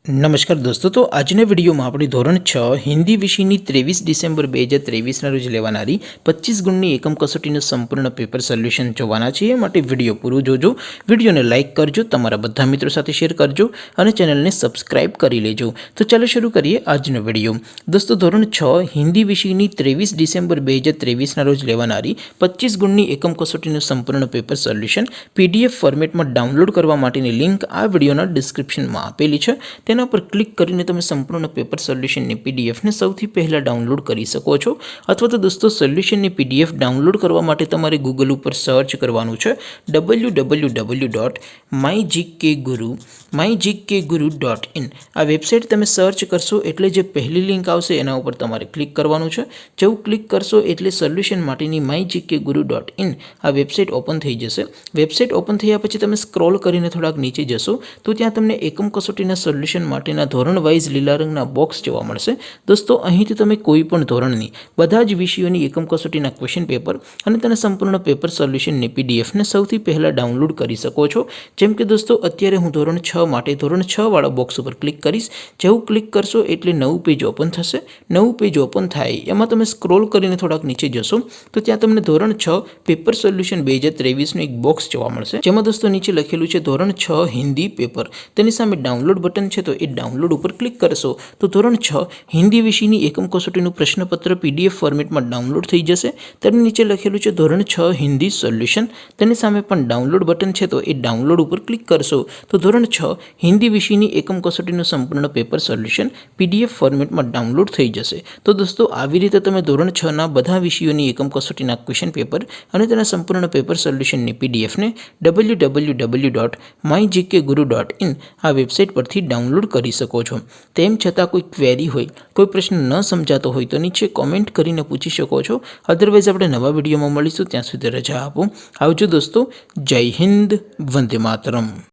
नमस्कार दोस्तों, तो આજના વિડીયોમાં આપણે ધોરણ 6 હિન્દી વિષયની 23 ડિસેમ્બર 2023ના રોજ લેવાનારી 25 ગુણની એકમ કસોટીનું સંપૂર્ણ પેપર સોલ્યુશન જોવાના છીએ। માટે વિડીયો પૂરો જોજો, વિડીયોને લાઇક કરજો, તમારા બધા મિત્રો સાથે શેર કરજો અને ચેનલને સબસ્ક્રાઇબ કરી લેજો। તો ચાલો શરૂ કરીએ આજનો વિડીયો। દોસ્તો, ધોરણ 6 હિન્દી વિષયની 23 ડિસેમ્બર 2023ના રોજ લેવાનારી 25 ગુણની એકમ કસોટીનું સંપૂર્ણ પેપર સોલ્યુશન PDF ફોર્મેટમાં ડાઉનલોડ કરવા માટેની લિંક આ વિડીયોના ડિસ્ક્રિપ્શનમાં આપેલી છે। તેના પર ક્લિક કરીને તમે સંપૂર્ણ પેપર સોલ્યુશનની પીડીએફને સૌથી પહેલા ડાઉનલોડ કરી શકો છો। અથવા તો દોસ્તો, સોલ્યુશનની પીડીએફ ડાઉનલોડ કરવા માટે તમારે ગૂગલ ઉપર સર્ચ કરવાનું છે www.mygkguru.in। આ વેબસાઇટ તમે સર્ચ કરશો એટલે જે પહેલી લિંક આવશે એના ઉપર તમારે ક્લિક કરવાનું છે। જેવું ક્લિક કરશો એટલે સોલ્યુશન માટેની mygkguru.in આ વેબસાઇટ ઓપન થઈ જશે। વેબસાઇટ ઓપન થયા પછી તમે સ્ક્રોલ કરીને થોડાક નીચે જશો તો ત્યાં તમને એકમ કસોટીના સોલ્યુશન માટેના ધોરણ વાઇઝ લીલા રંગના બોક્સ જોવા મળશે। દોસ્તો, અહીંથી તમે કોઈ પણ ધોરણની બધા જ વિષયોની એકમ કસોટીના ક્વેશ્ચન પેપર અને તેના સંપૂર્ણ પેપર સોલ્યુશનની પીડીએફને સૌથી પહેલાં ડાઉનલોડ કરી શકો છો। જેમ કે દોસ્તો, અત્યારે હું ધોરણ 6 માટે ધોરણ 6 વાળા બોક્સ ઉપર ક્લિક કરીશ। જેવું ક્લિક કરશો એટલે નવું પેજ ઓપન થશે। નવું પેજ ઓપન થાય એમાં તમે સ્ક્રોલ કરીને થોડાક નીચે જશો તો ત્યાં તમને ધોરણ 6 પેપર સોલ્યુશન 2023નું એક બોક્સ જોવા મળશે, જેમાં દોસ્તો નીચે લખેલું છે ધોરણ 6 હિન્દી પેપર। તેની સામે ડાઉનલોડ બટન છે, તો એ ડાઉનલોડ ઉપર ક્લિક કરશો તો ધોરણ 6 હિન્દી વિષયની એકમ કસોટીનું પ્રશ્નપત્ર PDF ફોર્મેટમાં ડાઉનલોડ થઈ જશે। તેની નીચે લખેલું છે ધોરણ 6 હિન્દી સોલ્યુશન। તેની સામે પણ ડાઉનલોડ બટન છે, તો એ ડાઉનલોડ ઉપર ક્લિક કરશો તો ધોરણ 6 હિન્દી વિષયની એકમ કસોટીનું સંપૂર્ણ પેપર સોલ્યુશન PDF ફોર્મેટમાં ડાઉનલોડ થઈ જશે। તો દોસ્તો, આવી રીતે તમે ધોરણ 6ના બધા વિષયોની એકમ કસોટીના ક્વેશ્ચન પેપર અને તેના સંપૂર્ણ પેપર સોલ્યુશનની પીડીએફને www.mygkguru.in આ વેબસાઇટ પરથી ડાઉનલોડ કરી શકો છો। તેમ છતાં કોઈ ક્વેરી હોય, કોઈ પ્રશ્ન ન સમજાતો હોય તો નીચે કોમેન્ટ કરીને પૂછી શકો છો। અધરવાઇઝ આપણે નવા વિડીયોમાં મળીશું, ત્યાં સુધી રજા આપો। આવજો દોસ્તો, જય હિન્દ, વંદે માતરમ।